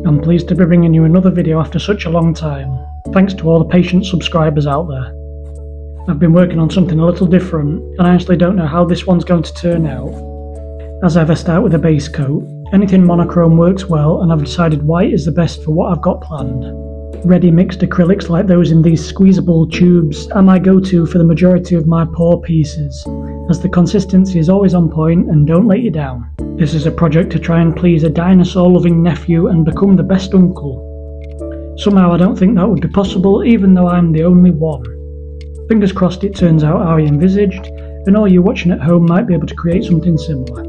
I'm pleased to be bringing you another video after such a long time. Thanks to all the patient subscribers out there. I've been working on something a little different, and I honestly don't know how this one's going to turn out. As ever, start with a base coat. Anything monochrome works well, and I've decided white is the best for what I've got planned. Ready mixed acrylics like those in these squeezable tubes are my go-to for the majority of my pour pieces, as the consistency is always on point and don't let you down. This is a project to try and please a dinosaur-loving nephew and become the best uncle. Somehow I don't think that would be possible, even though I'm the only one. Fingers crossed it turns out how I envisaged, and all you watching at home might be able to create something similar.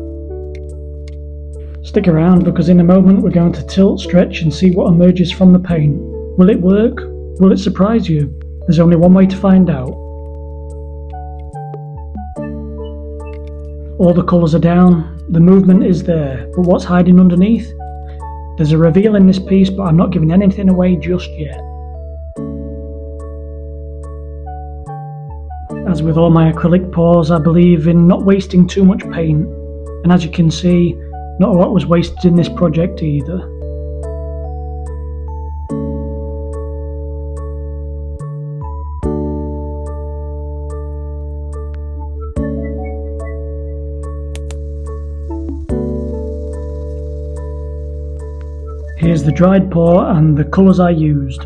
Stick around, because in a moment we're going to tilt, stretch and see what emerges from the paint. Will it work? Will it surprise you? There's only one way to find out. All the colours are down, the movement is there, but what's hiding underneath? There's a reveal in this piece, but I'm not giving anything away just yet. As with all my acrylic pours, I believe in not wasting too much paint, and as you can see, not a lot was wasted in this project either. Here's the dried pour and the colours I used.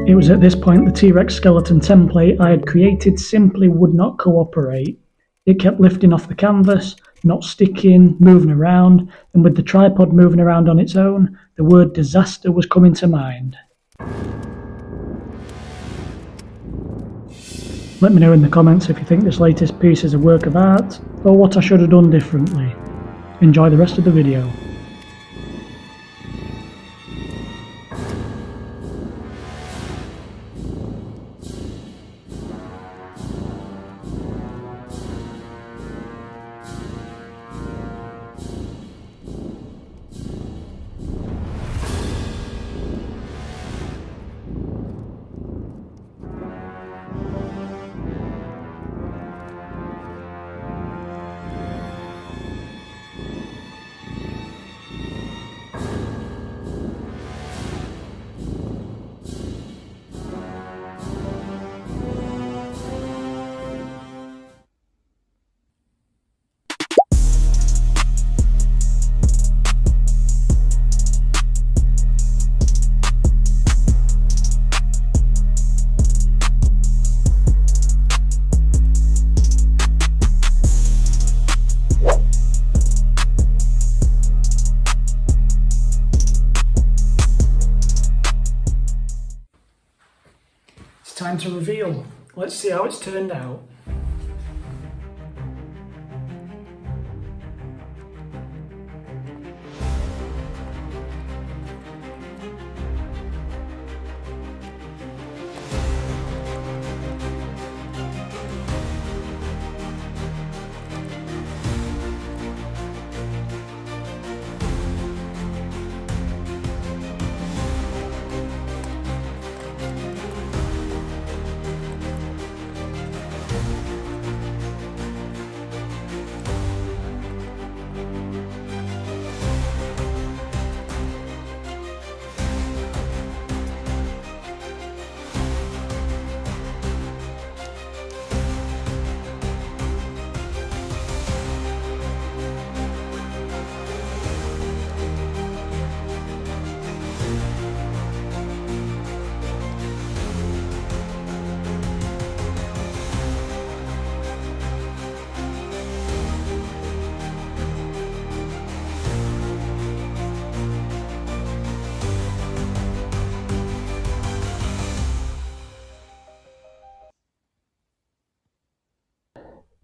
It was at this point the T-Rex skeleton template I had created simply would not cooperate. It kept lifting off the canvas, not sticking, moving around, and with the tripod moving around on its own, the word disaster was coming to mind. Let me know in the comments if you think this latest piece is a work of art, or what I should have done differently. Enjoy the rest of the video. Time to reveal. Let's see how it's turned out.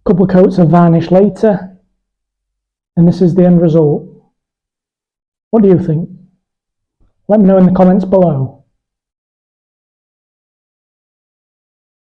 Couple of coats of varnish later, and this is the end result. What do you think? Let me know in the comments below.